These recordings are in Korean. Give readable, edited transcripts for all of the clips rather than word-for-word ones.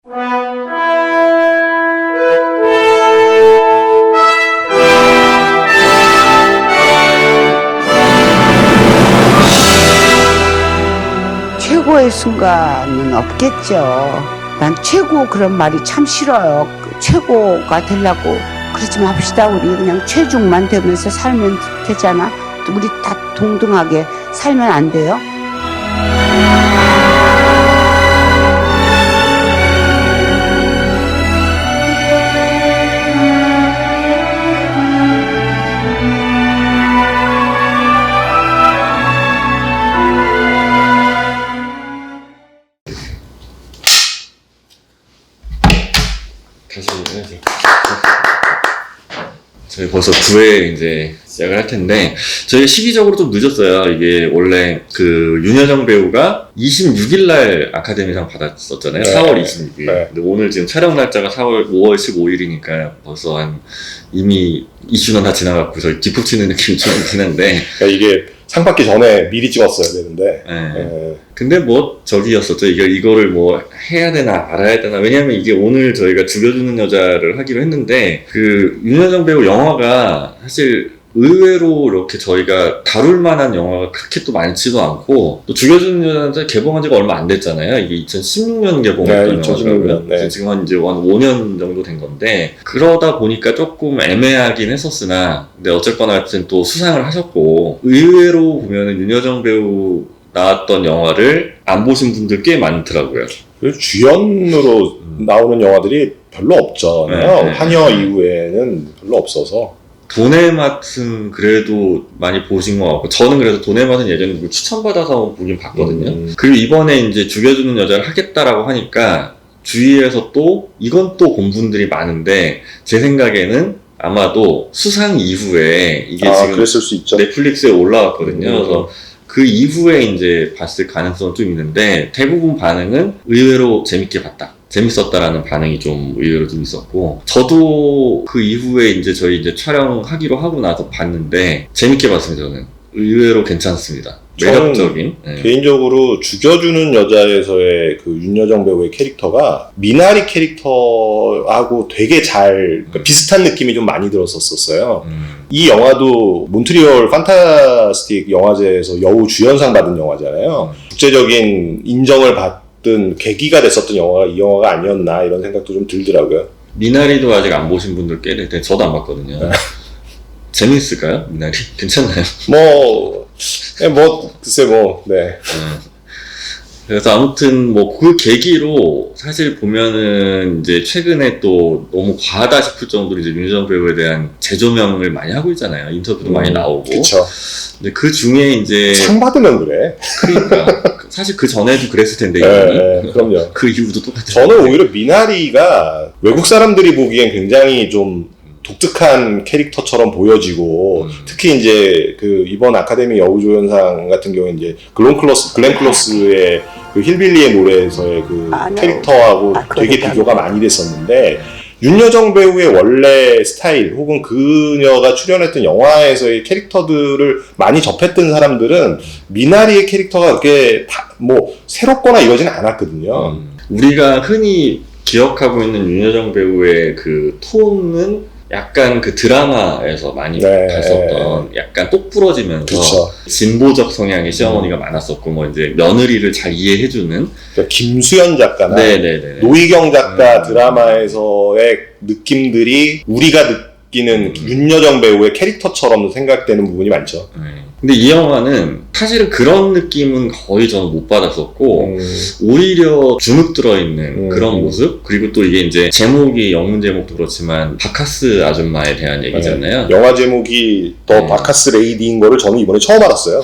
최고의 순간은 없겠죠. 난 최고 그런 말이 참 싫어요. 최고가 되려고 그러지 맙시다. 우리 그냥 최중만 되면서 살면 되잖아. 우리 다 동등하게 살면 안 돼요? 다시 해야지. 저희 벌써 9회 이제 시작을 할 텐데, 저희가 시기적으로 좀 늦었어요. 이게 원래 그 윤여정 배우가 26일날 아카데미상 받았었잖아요. 네. 4월 26일. 네. 근데 오늘 지금 촬영 날짜가 5월 15일이니까 벌써 이미 2주는 다 지나갔고, 저희 뒷북 치는 느낌이 좀 있긴 한데. 그러니까 이게 상 받기 전에 미리 찍었어야 되는데. 네. 근데 뭐 저기였었죠. 이거를 뭐 해야 되나 말아야 되나. 왜냐면 이게 오늘 저희가 죽여주는 여자를 하기로 했는데, 그 윤여정 배우 영화가 사실 의외로 이렇게 저희가 다룰 만한 영화가 그렇게 또 많지도 않고, 또 죽여주는 여자 개봉한 지가 얼마 안 됐잖아요. 이게 2016년 개봉했던 네, 영화더라고요. 2016년. 네. 지금 한 5년 정도 된 건데, 그러다 보니까 조금 애매하긴 했었으나, 근데 어쨌거나 하여튼 또 수상을 하셨고, 의외로 보면은 윤여정 배우 나왔던 영화를 안 보신 분들 꽤 많더라고요. 그리고 주연으로 나오는 영화들이 별로 없잖아요. 네. 한여 이후에는 별로 없어서. 돈의 맛은 그래도 많이 보신 것 같고, 저는 그래서 돈의 맛은 예전에 추천받아서 보긴 봤거든요. 그리고 이번에 이제 죽여주는 여자를 하겠다라고 하니까 주위에서 또 이건 또 본 분들이 많은데, 제 생각에는 아마도 수상 이후에 이게 지금 그랬을 수 있죠. 넷플릭스에 올라왔거든요. 그래서 그 이후에 이제 봤을 가능성은 좀 있는데, 대부분 반응은 의외로 재밌게 봤다, 재밌었다라는 반응이 좀 의외로 좀 있었고, 저도 그 이후에 이제 저희 이제 촬영하기로 하고 나서 봤는데 재밌게 봤습니다. 저는 의외로 괜찮습니다. 매력적인. 네. 개인적으로 죽여주는 여자에서의 그 윤여정 배우의 캐릭터가 미나리 캐릭터하고 되게 그러니까 비슷한 느낌이 좀 많이 들었었어요. 이 영화도 몬트리올 판타스틱 영화제에서 여우 주연상 받은 영화잖아요. 국제적인 인정을 받던 계기가 됐었던 영화가 이 영화가 아니었나 이런 생각도 좀 들더라고요. 미나리도 아직 안 보신 분들 꽤 되는데, 저도 안 봤거든요. 재밌을까요? 미나리? 괜찮나요? 글쎄 네. 그래서 아무튼 뭐 그 계기로 사실 보면은 이제 최근에 또 너무 과하다 싶을 정도로 이제 윤여정 배우에 대한 재조명을 많이 하고 있잖아요. 인터뷰도 많이 나오고. 그쵸. 근데 그 중에 이제 상 받으면 그래. 그러니까 사실 그 전에도 그랬을 텐데 네, 그럼요. 그 이후도 똑같아요. 저는 오히려 미나리가 외국 사람들이 보기엔 굉장히 좀 독특한 캐릭터처럼 보여지고, 특히 이제 그 이번 아카데미 여우조연상 같은 경우에 이제 글렌 클로스의 그 힐빌리의 노래에서의 그 캐릭터하고 되게 비교가 많이 됐었는데, 윤여정 배우의 원래 스타일 혹은 그녀가 출연했던 영화에서의 캐릭터들을 많이 접했던 사람들은 미나리의 캐릭터가 그렇게 새롭거나 이러지는 않았거든요. 우리가 흔히 기억하고 있는 윤여정 배우의 그 톤은 약간 그 드라마에서 많이 봤었던 약간 똑부러지면서 그쵸. 진보적 성향의 시어머니가 많았었고, 뭐 이제 며느리를 잘 이해해주는 그러니까 김수현 작가나 네네네. 노희경 작가 드라마에서의 느낌들이 우리가 느끼는 윤여정 배우의 캐릭터처럼 생각되는 부분이 많죠. 근데 이 영화는 사실은 그런 느낌은 거의 저는 못 받았었고, 오히려 주눅 들어있는 그런 모습? 그리고 또 이게 이제 제목이, 영문 제목도 그렇지만 바카스 아줌마에 대한 얘기잖아요. 영화 제목이 더 바카스 레이디인 거를 저는 이번에 처음 알았어요.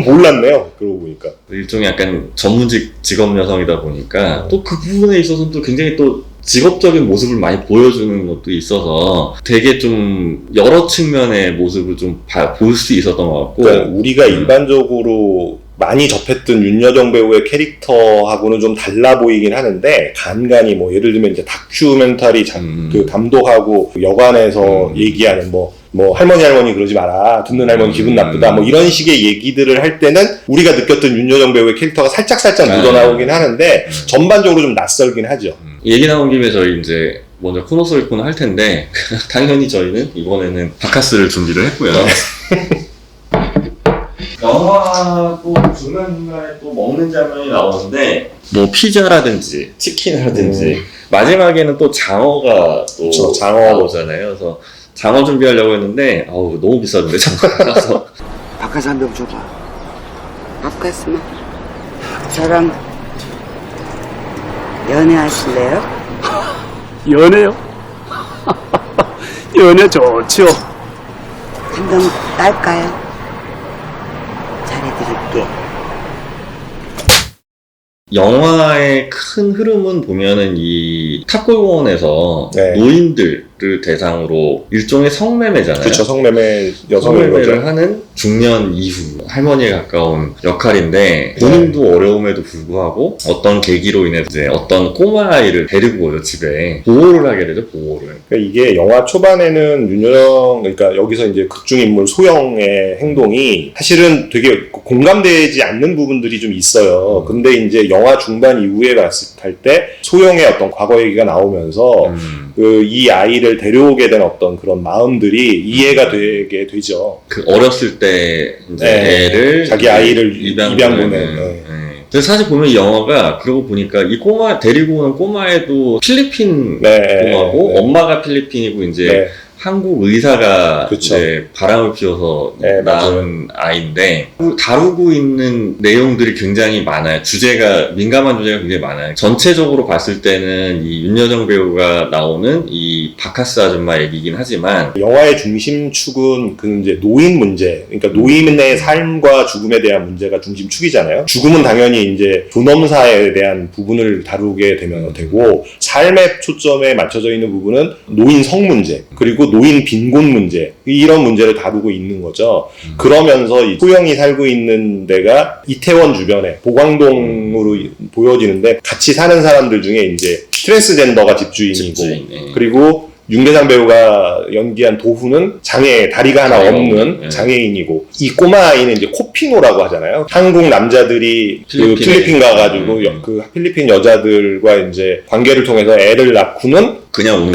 몰랐네요. 그러고 보니까. 일종의 약간 전문직 직업 여성이다 보니까 또 그 부분에 있어서는 또 굉장히 또 직업적인 모습을 많이 보여주는 것도 있어서 되게 좀 여러 측면의 모습을 좀 볼 수 있었던 것 같고, 그러니까 우리가 일반적으로 많이 접했던 윤여정 배우의 캐릭터하고는 좀 달라 보이긴 하는데, 간간히 뭐 예를 들면 이제 다큐멘터리 그 감독하고 여관에서 얘기하는 뭐 할머니 그러지 마라, 듣는 할머니 기분 나쁘다, 뭐 이런 식의 얘기들을 할 때는 우리가 느꼈던 윤여정 배우의 캐릭터가 살짝 묻어나오긴 하는데 전반적으로 좀 낯설긴 하죠. 얘기 나온 김에 저희 이제 먼저 코너 속 코너 할 텐데 당연히 저희는 이번에는 바카스를 준비를 했고요. 영화도 중간중간에 또 먹는 장면이 나오는데 뭐 피자라든지 치킨이라든지 마지막에는 또 장어가 또 그쵸, 장어. 나오잖아요. 그래서 장어 준비하려고 했는데 아우 너무 비싸던데 장어라서 바카스 한 병 줘봐. 바카스만. 저랑 연애하실래요? 연애요? 연애 좋죠. 한 병 딸까요? 잘해드릴게. 영화의 큰 흐름은 보면은 이 탑골공원에서 네. 노인들을 대상으로 일종의 성매매잖아요. 그쵸, 성매매 여성을 성매매를 거죠. 하는 중년 이후 할머니에 가까운 역할인데 본인도 어려움에도 불구하고 어떤 계기로 인해서 이제 어떤 꼬마아이를 데리고 오죠 집에 보호를 하게 되죠. 보호를. 그러니까 이게 영화 초반에는 윤여정, 그러니까 여기서 이제 극중인물 소영의 행동이 사실은 되게 공감되지 않는 부분들이 좀 있어요. 근데 이제 영화 중반 이후에 갔을 때 소영의 어떤 과거 얘기가 나오면서 이 아이를 데려오게 된 어떤 그런 마음들이 이해가 되게 되죠. 그 어렸을 때 이제 네. 애를 자기 아이를 입양 보내는. 네. 그래서 사실 보면 이 영화가 그러고 보니까 이 꼬마 데리고 오는 꼬마애도 필리핀 네. 꼬마고 네. 엄마가 필리핀이고 이제 네. 한국 의사가 그쵸. 이제 바람을 피워서 네, 낳은 아이인데 다루고 있는 내용들이 굉장히 많아요. 주제가 민감한 주제가 굉장히 많아요. 전체적으로 봤을 때는 이 윤여정 배우가 나오는 이 바카스 아줌마 얘기긴 하지만 영화의 중심축은 그 이제 노인 문제, 그러니까 노인의 삶과 죽음에 대한 문제가 중심축이잖아요. 죽음은 당연히 이제 존엄사에 대한 부분을 다루게 되면 되고, 삶의 초점에 맞춰져 있는 부분은 노인 성 문제, 그리고 노인 빈곤 문제, 이런 문제를 다루고 있는 거죠. 그러면서 이 소영이 살고 있는 데가 이태원 주변에 보광동으로 보여지는데, 같이 사는 사람들 중에 이제 트랜스젠더가 집주인이고, 집주인, 네. 그리고 윤계상 배우가 연기한 도훈은 다리가 하나 다리가 없는 없는, 네. 장애인이고, 이 꼬마 아이는 이제 코피노라고 하잖아요. 한국 남자들이 그 필리핀 가가지고 그 필리핀 여자들과 이제 관계를 통해서 애를 낳고는 그냥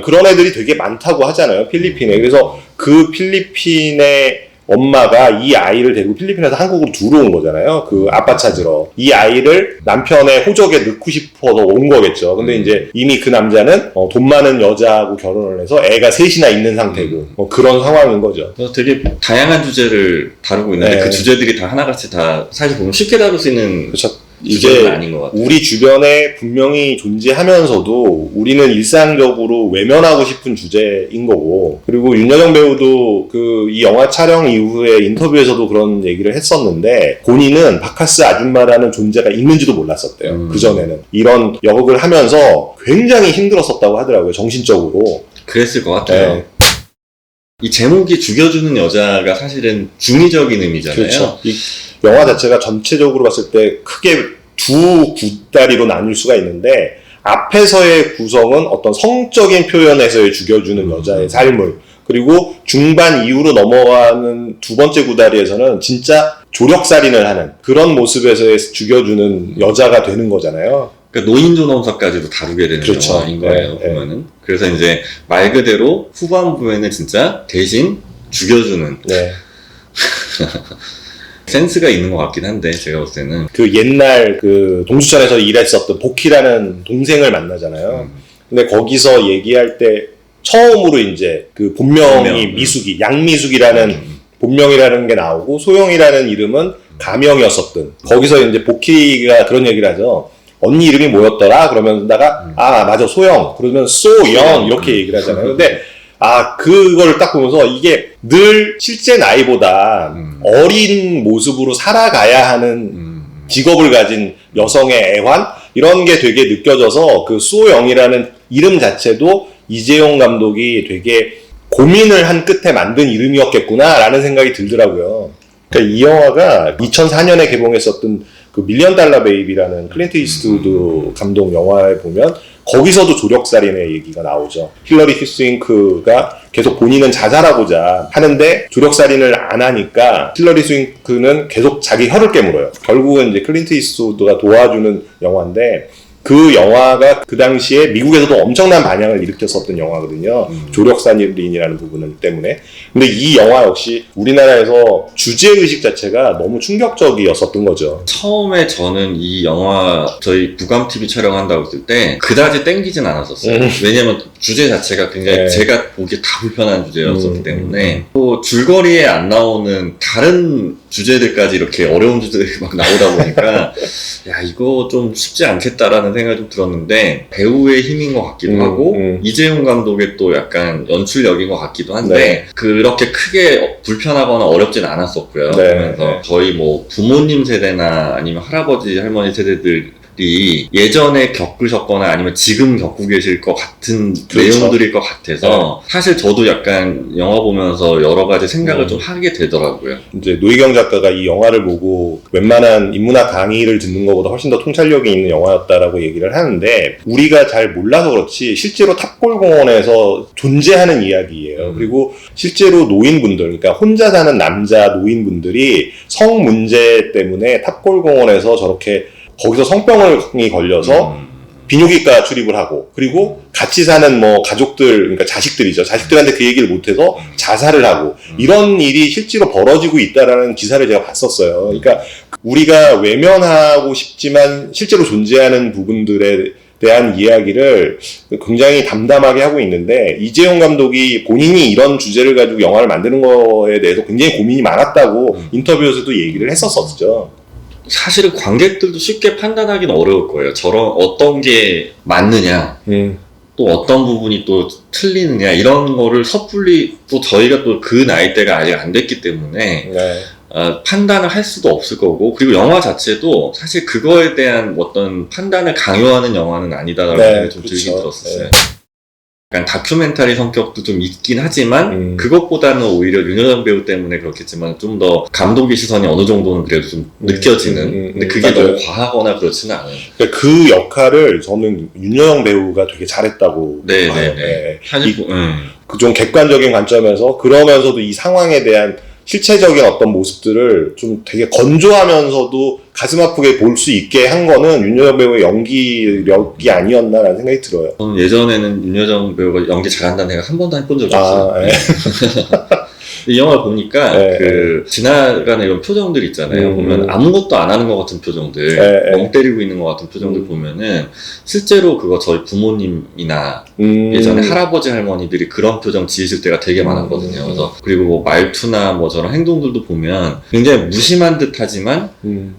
그런 애들이 되게 많다고 하잖아요. 필리핀에. 그래서 그 필리핀의 엄마가 이 아이를 데리고 필리핀에서 한국으로 들어온 거잖아요. 그 아빠 찾으러. 이 아이를 남편의 호적에 넣고 싶어서 온 거겠죠. 근데 이제 이미 그 남자는 돈 많은 여자하고 결혼을 해서 애가 셋이나 있는 상태고 그런 상황인 거죠. 그래서 되게 다양한 주제를 다루고 있는데 네. 그 주제들이 다 하나같이 다 사실 보면 쉽게 다룰 수 있는 그렇죠. 주제는 이게 아닌 것 같아요. 우리 주변에 분명히 존재하면서도 우리는 일상적으로 외면하고 싶은 주제인 거고, 그리고 윤여정 배우도 그 이 영화 촬영 이후에 인터뷰에서도 그런 얘기를 했었는데, 본인은 바카스 아줌마라는 존재가 있는지도 몰랐었대요. 그전에는. 이런 역을 하면서 굉장히 힘들었었다고 하더라고요. 정신적으로. 그랬을 것 같아요. 네. 이 제목이 죽여주는 여자가 사실은 중의적인 의미잖아요. 그렇죠. 이 영화 자체가 전체적으로 봤을 때 크게 두 구다리로 나눌 수가 있는데, 앞에서의 구성은 어떤 성적인 표현에서의 죽여주는 여자의 삶을, 그리고 중반 이후로 넘어가는 두 번째 구다리에서는 진짜 조력살인을 하는 그런 모습에서의 죽여주는 여자가 되는 거잖아요. 그러니까 노인 존엄사까지도 다루게 되는 그렇죠. 영화인 거예요. 네, 보면은. 그래서 이제 말 그대로 후반부에는 진짜 대신 죽여주는 네. 센스가 있는 것 같긴 한데 제가 볼 때는 그 옛날 그 동두천에서 일했었던 복희라는 동생을 만나잖아요. 근데 거기서 얘기할 때 처음으로 이제 그 본명이 미숙이, 양미숙이라는 본명이라는 게 나오고, 소영이라는 이름은 가명이었었던. 거기서 이제 복희가 그런 얘기를 하죠. 언니 이름이 뭐였더라? 그러면다가 아 맞아 소영. 그러면 소영 이렇게 얘기를 하잖아요. 근데 그걸 딱 보면서 이게 늘 실제 나이보다 어린 모습으로 살아가야 하는 직업을 가진 여성의 애환? 이런 게 되게 느껴져서 그 소영이라는 이름 자체도 이재용 감독이 되게 고민을 한 끝에 만든 이름이었겠구나라는 생각이 들더라고요. 그러니까 이 영화가 2004년에 개봉했었던 그 밀리언 달러 베이비라는 클린트 이스트우드 감독 영화에 보면 거기서도 조력살인의 얘기가 나오죠. 힐러리 스윙크가 계속 본인은 자살하고자 하는데 조력살인을 안 하니까 힐러리 스윙크는 계속 자기 혀를 깨물어요. 결국은 이제 클린트 이스트우드가 도와주는 영화인데, 그 그 영화가 그 당시에 미국에서도 엄청난 반향을 일으켰었던 영화거든요. 조력산인이라는 부분 때문에. 근데 이 영화 역시 우리나라에서 주제의식 자체가 너무 충격적이었었던 거죠. 처음에 저는 이 영화 저희 부감TV 촬영한다고 했을 때 그다지 땡기진 않았었어요. 왜냐면 주제 자체가 굉장히 네. 제가 보기에 다 불편한 주제였었기 때문에 또 줄거리에 안 나오는 다른 주제들까지 이렇게 어려운 주제들이 막 나오다 보니까 야 이거 좀 쉽지 않겠다라는 생각이 좀 들었는데 배우의 힘인 것 같기도 하고 이재용 감독의 또 약간 연출력인 것 같기도 한데 네. 그렇게 크게 불편하거나 어렵진 않았었고요. 네. 그러면서 네. 저희 뭐 부모님 세대나 아니면 할아버지 할머니 세대들이 예전에 겪으셨거나 아니면 지금 겪고 계실 것 같은 그렇죠. 내용들일 것 같아서 사실 저도 약간 영화 보면서 여러 가지 생각을 좀 하게 되더라고요. 이제 노희경 작가가 이 영화를 보고 웬만한 인문학 강의를 듣는 것보다 훨씬 더 통찰력이 있는 영화였다라고 얘기를 하는데 우리가 잘 몰라서 그렇지 실제로 탑골공원에서 존재하는 이야기예요. 그리고 실제로 노인분들, 그러니까 혼자 사는 남자 노인분들이 성 문제 때문에 탑골공원에서 저렇게 거기서 성병이 걸려서 비뇨기과 출입을 하고 그리고 같이 사는 뭐 가족들 그러니까 자식들이죠. 자식들한테 그 얘기를 못해서 자살을 하고 이런 일이 실제로 벌어지고 있다라는 기사를 제가 봤었어요. 그러니까 우리가 외면하고 싶지만 실제로 존재하는 부분들에 대한 이야기를 굉장히 담담하게 하고 있는데 이재용 감독이 본인이 이런 주제를 가지고 영화를 만드는 거에 대해서 굉장히 고민이 많았다고 인터뷰에서도 얘기를 했었었죠. 사실은 관객들도 쉽게 판단하기는 어려울 거예요. 저런 어떤 게 맞느냐, 또 어떤 부분이 또 틀리느냐 이런 거를 섣불리 또 저희가 또 그 나이대가 아직 안 됐기 때문에 네. 판단을 할 수도 없을 거고 그리고 영화 자체도 사실 그거에 대한 어떤 판단을 강요하는 영화는 아니다라는 네, 생각이 좀 들긴 그렇죠. 들었어요. 네. 약간 다큐멘터리 성격도 좀 있긴 하지만 그것보다는 오히려 윤여정 배우 때문에 그렇겠지만 좀 더 감독의 시선이 어느 정도는 그래도 좀 느껴지는 근데 그게 맞아요. 너무 과하거나 그렇지는 않아요. 그러니까 그 역할을 저는 윤여정 배우가 되게 잘했다고 네, 봐요. 네. 그 좀 객관적인 관점에서 그러면서도 이 상황에 대한 실체적인 어떤 모습들을 좀 되게 건조하면서도 가슴 아프게 볼 수 있게 한 거는 윤여정 배우의 연기력이 아니었나라는 생각이 들어요. 저는 예전에는 윤여정 배우가 연기 잘한다는 생각 한 번도 해본 적이 없어요. 네. 이 영화를 보니까 네, 그 지나가는 이런 표정들 있잖아요. 보면 아무것도 안 하는 것 같은 표정들, 네, 멍 때리고 있는 것 같은 표정들 보면은 실제로 그거 저희 부모님이나 예전에 할아버지 할머니들이 그런 표정 지으실 때가 되게 많았거든요. 그래서 그리고 뭐 말투나 뭐 저런 행동들도 보면 굉장히 무심한 듯하지만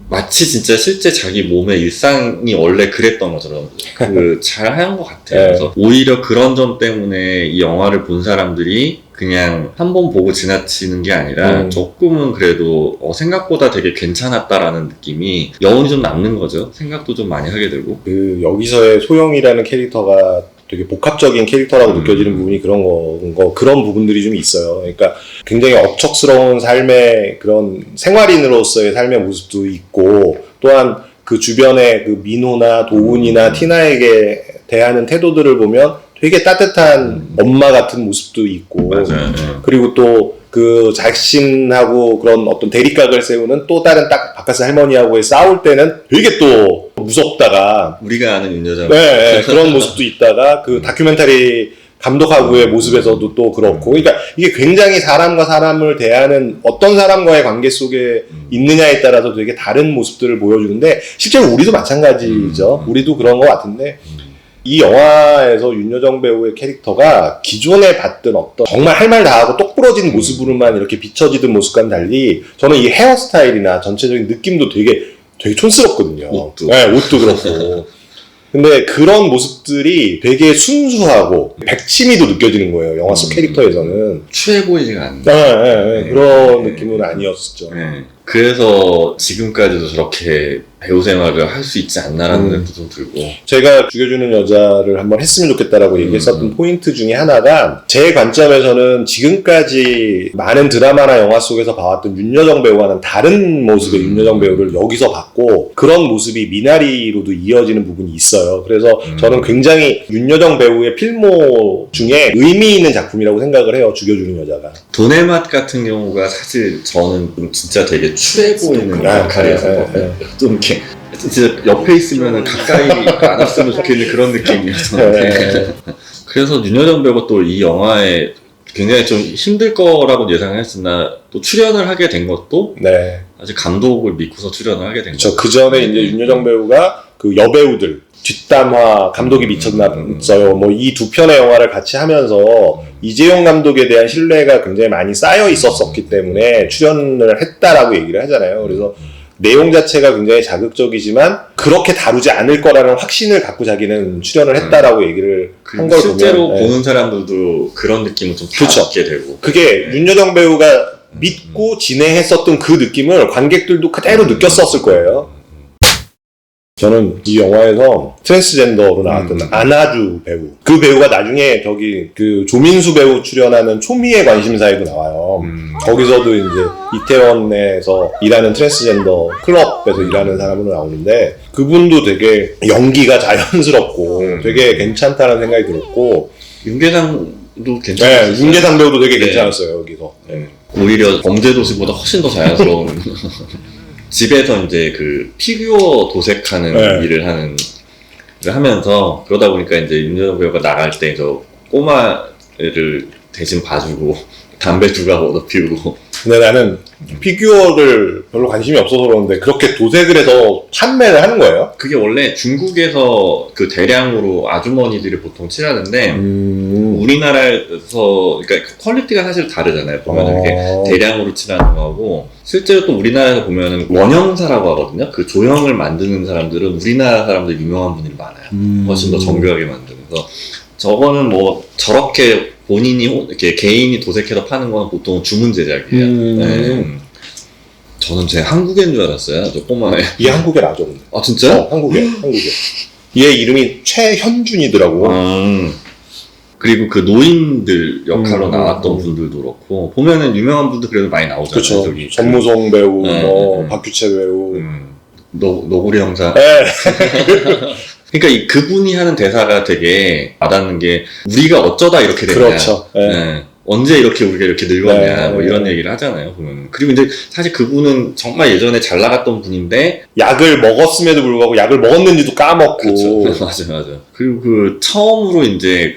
마치 진짜 실제 자기 몸의 일상이 원래 그랬던 것처럼 그 잘한 것 같아요. 네. 그래서 오히려 그런 점 때문에 이 영화를 본 사람들이 그냥 한 번 보고 지나치는 게 아니라 조금은 그래도 생각보다 되게 괜찮았다라는 느낌이 여운이 좀 남는 거죠. 생각도 좀 많이 하게 되고. 그 여기서의 소영이라는 캐릭터가 되게 복합적인 캐릭터라고 느껴지는 부분이 그런 부분들이 좀 있어요. 그러니까 굉장히 억척스러운 삶의 그런 생활인으로서의 삶의 모습도 있고 또한 그 주변의 그 민호나 도훈이나 티나에게 대하는 태도들을 보면 되게 따뜻한 엄마 같은 모습도 있고 맞아요. 그리고 또 그 자신하고 그런 어떤 대립각을 세우는 또 다른 딱 바카스 할머니하고의 싸울 때는 되게 또 무섭다가 우리가 아는 윤여정. 네, 그런 모습도 있다가 그 다큐멘터리 감독하고의 모습에서도 또 그렇고 그러니까 이게 굉장히 사람과 사람을 대하는 어떤 사람과의 관계 속에 있느냐에 따라서 되게 다른 모습들을 보여주는데 실제로 우리도 마찬가지죠. 우리도 그런 것 같은데 이 영화에서 윤여정 배우의 캐릭터가 기존에 봤던 어떤 정말 할 말 다 하고 똑부러진 모습으로만 이렇게 비춰지던 모습과는 달리 저는 이 헤어스타일이나 전체적인 느낌도 되게 촌스럽거든요. 옷도. 네, 옷도 그렇고. 근데 그런 모습들이 되게 순수하고 백치미도 느껴지는 거예요. 영화 속 캐릭터에서는. 추해 보이지가 않네. 네, 그런 느낌은 아니었었죠. 네. 그래서 지금까지도 저렇게 배우 생활을 할 수 있지 않나라는 생각도 좀 들고. 제가 죽여주는 여자를 한번 했으면 좋겠다라고 얘기했었던 포인트 중에 하나가 제 관점에서는 지금까지 많은 드라마나 영화 속에서 봐왔던 윤여정 배우와는 다른 모습의 윤여정 배우를 여기서 봤고 그런 모습이 미나리로도 이어지는 부분이 있어요. 그래서 저는 굉장히 윤여정 배우의 필모 중에 의미 있는 작품이라고 생각을 해요. 죽여주는 여자가. 돈의 맛 같은 경우가 사실 저는 좀 진짜 되게 추해 보이는 역할이어서 좀 이렇게 진짜 옆에 있으면 가까이 안 왔으면 좋겠는 그런 느낌이었는데 그래서 윤여정 배우가 또 이 영화에 굉장히 좀 힘들 거라고 예상을 했으나 또 출연을 하게 된 것도 네. 아직 감독을 믿고서 출연을 하게 된 거죠. 저 그 전에 이제 윤여정 배우가 그 여배우들 뒷담화 감독이 미쳤나요. 뭐 이 두 편의 영화를 같이 하면서 이재용 감독에 대한 신뢰가 굉장히 많이 쌓여 있었기 때문에 출연을 했다라고 얘기를 하잖아요. 그래서 내용 자체가 굉장히 자극적이지만 그렇게 다루지 않을 거라는 확신을 갖고 자기는 출연을 했다라고 얘기를 한 걸 보면 실제로 보는 사람들도 그런 느낌을 좀 받게 되고 그게 윤여정 배우가 믿고 진행했었던 그 느낌을 관객들도 그대로 느꼈었을 거예요. 저는 이 영화에서 트랜스젠더로 나왔던 안아주 배우, 그 배우가 나중에 저기 그 조민수 배우 출연하는 초미의 관심사에도 나와요. 거기서도 이제 이태원에서 일하는 트랜스젠더 클럽에서 일하는 사람으로 나오는데 그분도 되게 연기가 자연스럽고 되게 괜찮다는 생각이 들었고 윤계상도 괜찮았어요. 네, 윤계상 배우도 되게 네. 괜찮았어요 여기서. 네. 오히려 범죄도시보다 훨씬 더 자연스러운 집에서 이제 그 피규어 도색하는 네. 일을 하면서 그러다 보니까 이제 윤여정 배우가 나갈 때 저 꼬마를 대신 봐주고 담배 두 가닥 얻어 피우고. 근데 나는 피규어를 별로 관심이 없어서 그러는데 그렇게 도색을 해서 판매를 하는 거예요? 그게 원래 중국에서 그 대량으로 아주머니들이 보통 칠하는데 우리나라에서 그러니까 퀄리티가 사실 다르잖아요. 보면은 이게 대량으로 칠하는 거하고 실제로 또 우리나라에서 보면은 원형사라고 하거든요. 그 조형을 만드는 사람들은 우리나라 사람들 유명한 분들이 많아요. 훨씬 더 정교하게 만들어서 저거는 뭐 저렇게 본인이 이렇게 개인이 도색해서 파는 건 보통 주문 제작이에요. 네. 저는 제 한국인 줄 알았어요. 저 꼬마에. 얘 한국에 나죠. 근데. 아 진짜요? 한국에. 얘 이름이 최현준이더라고. 그리고 그 노인들 역할로 나왔던 분들도 그렇고 보면은 유명한 분들 그래도 많이 나오잖아요. 그렇죠. 저기 전무송 배우, 뭐 박규채 배우. 노구리 형사. 네. 그러니까 그분이 하는 대사가 되게 와닿는 게 우리가 어쩌다 이렇게 됐냐. 그렇죠. 네. 네. 언제 이렇게 우리가 이렇게 늙었냐. 네. 뭐 이런 얘기를 하잖아요. 보면. 그리고 이제 사실 그분은 정말 예전에 잘 나갔던 분인데 약을 먹었음에도 불구하고 약을 먹었는지도 까먹고. 그렇죠. 맞아. 그리고 그 처음으로 이제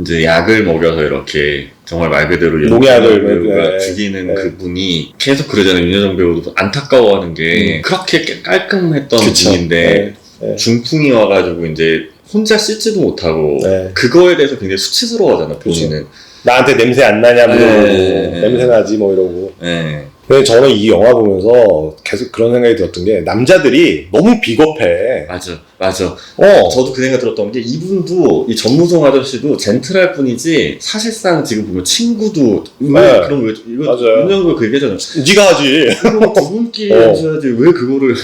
이제 약을 먹여서 이렇게 정말 말 그대로 농약을 배우가 네. 죽이는 네. 그분이 계속 그러잖아요. 윤여정 배우도 안타까워하는 게 그렇게 깔끔했던 그쵸. 분인데 네. 중풍이 와가지고 이제 혼자 씻지도 못하고 네. 그거에 대해서 굉장히 수치스러워하잖아. 본인은. 나한테 냄새 안 나냐 물어보고 네. 냄새 나지 뭐 이러고. 네. 근데 저는 이 영화 보면서 계속 그런 생각이 들었던 게 남자들이 너무 비겁해. 맞아. 저도 그 생각 들었던 게 이분도 이 전무송 아저씨도 젠틀할 뿐이지 사실상 지금 보면 친구도 네. 그럼 왜 이거 맞아요. 윤영구 그 얘기잖아요. 네가 하지. 그거 두 분끼리 하셔야지 왜 그거를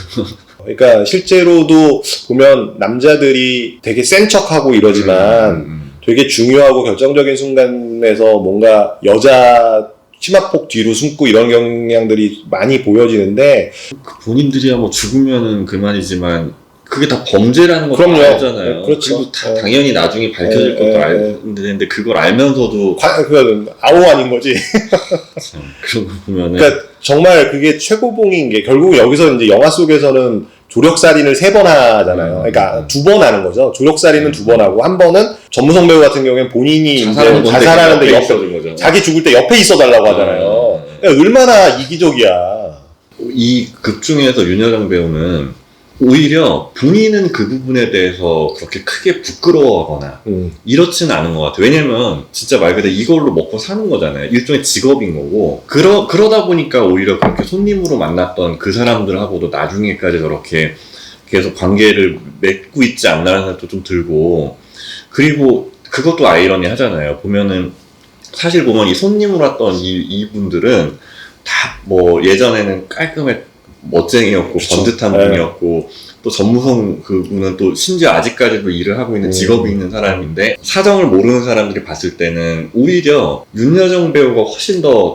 그러니까 실제로도 보면 남자들이 되게 센 척하고 이러지만 되게 중요하고 결정적인 순간에서 뭔가 여자 치마폭 뒤로 숨고 이런 경향들이 많이 보여지는데 본인들이야 뭐 죽으면은 그만이지만 그게 다 범죄라는 걸 그럼요. 알잖아요. 네, 그렇죠. 그리고 네. 당연히 나중에 밝혀질 것도 알는데 그걸 알면서도 그건 아오 아닌 거지. 그런 거 보면은 그러니까 정말 그게 최고봉인 게 결국 여기서 이제 영화 속에서는 조력살인을 3번 하잖아요. 그러니까 2번 하는 거죠. 조력살인은 2번 하고 한 번은 전무성 배우 같은 경우에는 본인이 이제 자살하는데 옆에 자기 죽을 때 옆에 있어달라고 하잖아요. 그러니까 얼마나 이기적이야. 이 극 중에서 윤여정 배우는 오히려 본인은 그 부분에 대해서 그렇게 크게 부끄러워하거나 이렇지는 않은 것 같아요. 왜냐면 진짜 말 그대로 이걸로 먹고 사는 거잖아요. 일종의 직업인 거고 그러다 보니까 오히려 그렇게 손님으로 만났던 그 사람들하고도 나중에까지 저렇게 계속 관계를 맺고 있지 않나라는 생각도 좀 들고 그리고 그것도 아이러니 하잖아요. 보면은 사실 보면 이 손님으로 왔던 이분들은 다 뭐 예전에는 멋쟁이였고 그쵸. 번듯한 분이었고 또 전무성 그분은 또 심지어 아직까지도 일을 하고 있는 직업이 있는 사람인데 사정을 모르는 사람들이 봤을 때는 오히려 윤여정 배우가 훨씬 더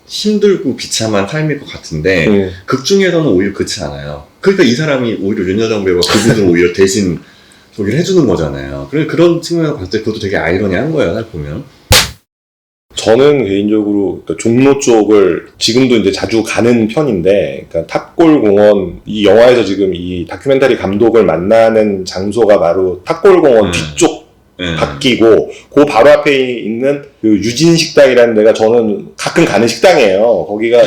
힘들고 비참한 삶일 것 같은데 극 중에서는 오히려 그렇지 않아요. 그러니까 이 사람이 오히려 윤여정 배우가 그분을 오히려 대신 소개를 해주는 거잖아요. 그런 측면에서 봤을 때 그것도 되게 아이러니한 거예요. 살 보면 저는 개인적으로 그러니까 종로 쪽을 지금도 이제 자주 가는 편인데, 그러니까 탑골공원, 이 영화에서 지금 이 다큐멘터리 감독을 만나는 장소가 바로 탑골공원 뒤쪽 바뀌고, 그 바로 앞에 있는 그 유진식당이라는 데가 저는 가끔 가는 식당이에요. 거기가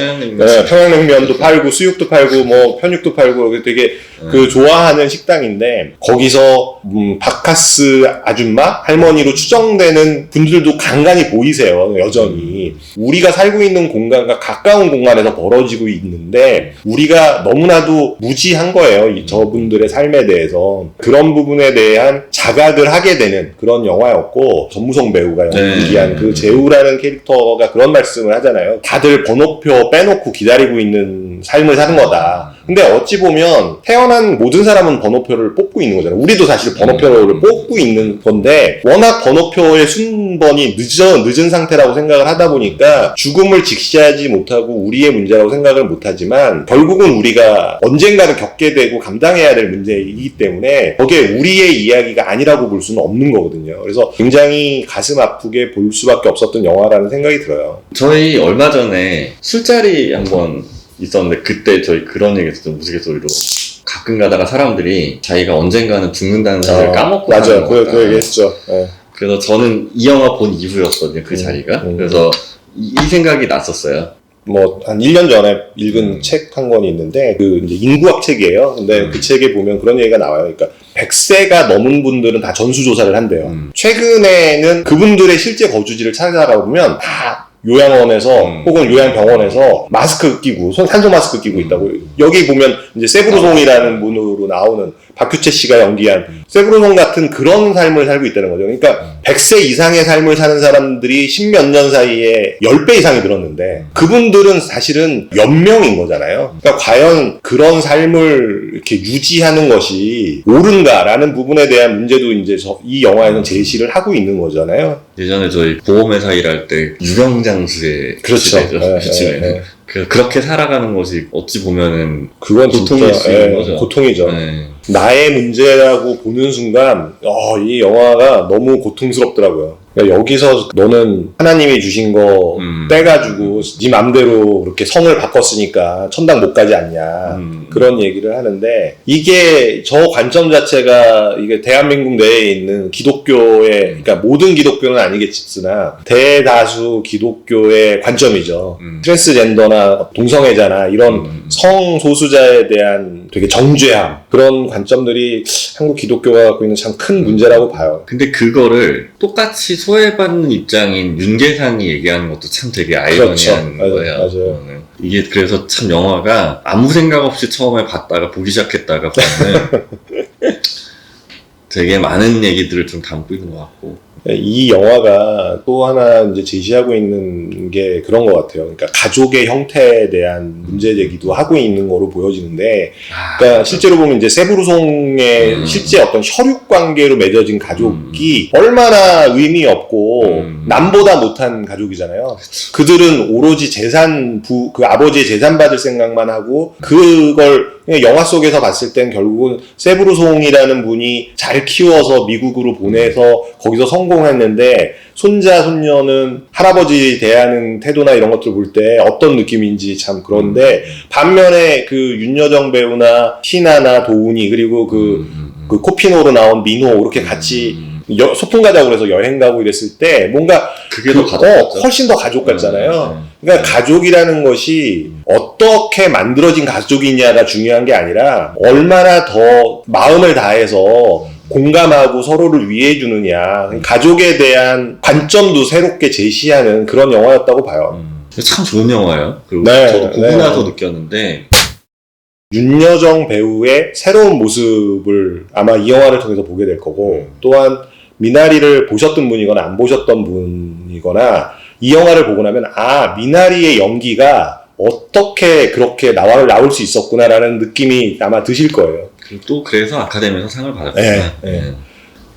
평양냉면도 팔고 수육도 팔고 뭐 편육도 팔고 되게 그 좋아하는 식당인데, 거기서 바카스 아줌마 할머니로 추정되는 분들도 간간히 보이세요. 여전히 우리가 살고 있는 공간과 가까운 공간에서 벌어지고 있는데 우리가 너무나도 무지한 거예요. 저분들의 삶에 대해서. 그런 부분에 대한 자각을 하게 되는 그런 영화였고, 전무성 배우가 연기한 그 재우라는 캐릭터가 그런 말씀을 하잖아요. 다들 번호표 빼놓고 기다리고 있는 삶을 사는 거다. 근데 어찌 보면 태어난 모든 사람은 번호표를 뽑고 있는 거잖아요. 우리도 사실 번호표를 뽑고 있는 건데, 워낙 번호표의 순번이 늦은 상태라고 생각을 하다 보니까 죽음을 직시하지 못하고 우리의 문제라고 생각을 못하지만, 결국은 우리가 언젠가는 겪게 되고 감당해야 될 문제이기 때문에 거기에 우리의 이야기가 아니라고 볼 수는 없는 거거든요. 그래서 굉장히 가슴 아프게 볼 수밖에 없었던 영화라는 생각이 들어요. 저희 얼마 전에 술자리 한번 있었는데, 그때 저희 그런 얘기 했었죠. 우스갯소리로. 가끔 가다가 사람들이 자기가 언젠가는 죽는다는 사실을 까먹고 맞아요. 그 얘기했죠. 네. 그래서 저는 이 영화 본 이후였거든요. 그 자리가. 그래서 이 생각이 났었어요. 뭐 한 1년 전에 읽은 책 한 권이 있는데, 그 이제 인구학 책이에요. 근데 그 책에 보면 그런 얘기가 나와요. 그러니까 100세가 넘은 분들은 다 전수조사를 한대요. 최근에는 그분들의 실제 거주지를 찾아가 보면 다 요양원에서 혹은 요양병원에서 마스크 끼고, 산소 마스크 끼고 있다고. 여기 보면 이제 세브로송이라는 분으로 나오는 박규채 씨가 연기한 세브로송 같은 그런 삶을 살고 있다는 거죠. 그러니까 100세 이상의 삶을 사는 사람들이 10몇 년 사이에 10배 이상이 늘었는데, 그분들은 사실은 몇 명인 거잖아요. 그러니까 과연 그런 삶을 이렇게 유지하는 것이 옳은가라는 부분에 대한 문제도 이제 이 영화에는 제시를 하고 있는 거잖아요. 예전에 저희 보험회사 일할 때 유병장수의 그렇죠. 시대죠. 그렇게 살아가는 것이 어찌 보면은 그건 고통일 수 있는 거죠. 고통이죠. 나의 문제라고 보는 순간 이 영화가 너무 고통스럽더라고요. 그러니까 여기서 너는 하나님이 주신 거 떼가지고 네 맘대로 그렇게 성을 바꿨으니까 천당 못 가지 않냐, 그런 얘기를 하는데, 이게 저 관점 자체가 이게 대한민국 내에 있는 기독교의, 그러니까 모든 기독교는 아니겠으나 대다수 기독교의 관점이죠. 트랜스젠더나 동성애자나 이런 성소수자에 대한 되게 정죄함, 그런 관점들이 한국 기독교가 갖고 있는 참 큰 문제라고 봐요. 근데 그거를 똑같이 소외받는 입장인 윤계상이 얘기하는 것도 참 되게 아이러니한 거예요. 맞아요. 이게 그래서 참 영화가 아무 생각 없이 처음에 봤다가 보기 시작했다가 보면 되게 많은 얘기들을 좀 담고 있는 것 같고. 이 영화가 또 하나 이제 제시하고 있는 게 그런 것 같아요. 그러니까 가족의 형태에 대한 문제 제기도 하고 있는 거로 보여지는데, 그러니까 실제로 보면 이제 세브루송의 실제 어떤 혈육 관계로 맺어진 가족이 얼마나 의미 없고 남보다 못한 가족이잖아요. 그들은 오로지 그 아버지의 재산 받을 생각만 하고, 그걸 영화 속에서 봤을 땐 결국은 세브루송이라는 분이 잘 키워서 미국으로 보내서 거기서 성공했는데, 손자 손녀는 할아버지 대하는 태도나 이런 것들 볼 때 어떤 느낌인지 참 그런데, 반면에 그 윤여정 배우나 희나나 도훈이, 그리고 그 코피노로 나온 민호, 이렇게 같이 소풍 가자고 그래서 여행 가고 이랬을 때 뭔가 그게 더 가족 같죠. 훨씬 더 가족 같잖아요. 그러니까 가족이라는 것이 어떻게 만들어진 가족이냐가 중요한 게 아니라 얼마나 더 마음을 다해서 공감하고 서로를 위해 주느냐, 가족에 대한 관점도 새롭게 제시하는 그런 영화였다고 봐요. 참 좋은 영화예요. 그리고 네, 저도 보고 나서 느꼈는데, 윤여정 배우의 새로운 모습을 아마 이 영화를 통해서 보게 될 거고, 또한 미나리를 보셨던 분이거나 안 보셨던 분이거나 이 영화를 보고 나면 미나리의 연기가 어떻게 그렇게 나올 수 있었구나라는 느낌이 아마 드실 거예요. 그리고 또 그래서 아카데미에서 상을 받았구나.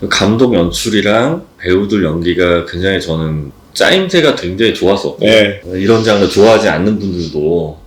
감독 연출이랑 배우들 연기가 굉장히, 저는 짜임새가 굉장히 좋았었고, 이런 장르 좋아하지 않는 분들도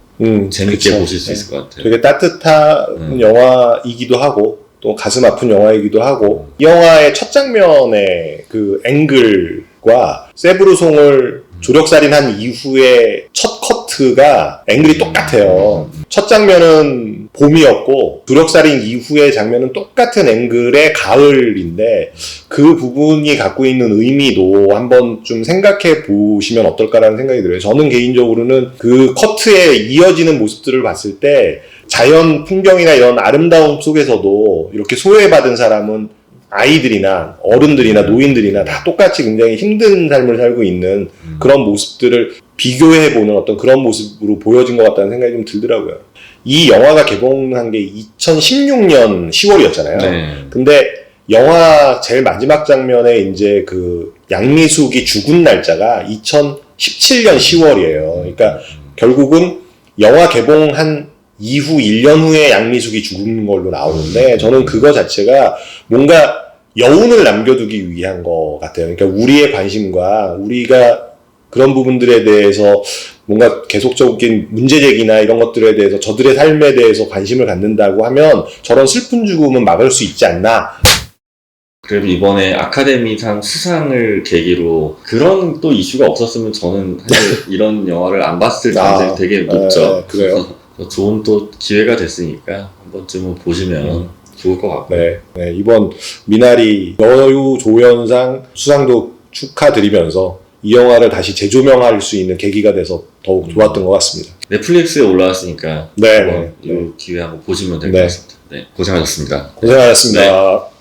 재밌게 그쵸. 보실 수 있을 것 같아요. 되게 따뜻한 영화이기도 하고 또 가슴 아픈 영화이기도 하고, 이 영화의 첫 장면의 그 앵글과 세브루송을 조력살인한 이후에 첫 커트가 앵글이 똑같아요. 첫 장면은 봄이었고 조력살인 이후의 장면은 똑같은 앵글의 가을인데 그 부분이 갖고 있는 의미도 한번 좀 생각해 보시면 어떨까라는 생각이 들어요. 저는 개인적으로는 그 커트에 이어지는 모습들을 봤을 때 자연 풍경이나 이런 아름다움 속에서도 이렇게 소외받은 사람은 아이들이나 어른들이나 노인들이나 다 똑같이 굉장히 힘든 삶을 살고 있는 그런 모습들을 비교해보는 어떤 그런 모습으로 보여진 것 같다는 생각이 좀 들더라고요. 이 영화가 개봉한 게 2016년 10월이었잖아요. 네. 근데 영화 제일 마지막 장면에 이제 그 양미숙이 죽은 날짜가 2017년 10월이에요. 그러니까 결국은 영화 개봉한 이후 1년 후에 양미숙이 죽은 걸로 나오는데 저는 그거 자체가 뭔가 여운을 남겨두기 위한 것 같아요. 그러니까 우리의 관심과 우리가 그런 부분들에 대해서 뭔가 계속적인 문제제기나 이런 것들에 대해서 저들의 삶에 대해서 관심을 갖는다고 하면 저런 슬픈 죽음은 막을 수 있지 않나. 그래도 이번에 아카데미상 수상을 계기로 그런 또 이슈가 없었으면 저는 사실 이런 영화를 안 봤을 가능성이 되게 높죠. 그래요. 좋은 또 기회가 됐으니까 한 번쯤은 보시면 좋을 것 같고요. 네, 이번 미나리 여유 조연상 수상도 축하드리면서 이 영화를 다시 재조명할 수 있는 계기가 돼서 더욱 좋았던 것 같습니다. 넷플릭스에 올라왔으니까 네, 한번 이 기회 한번 보시면 될 것 같습니다. 네, 고생하셨습니다. 고생하셨습니다.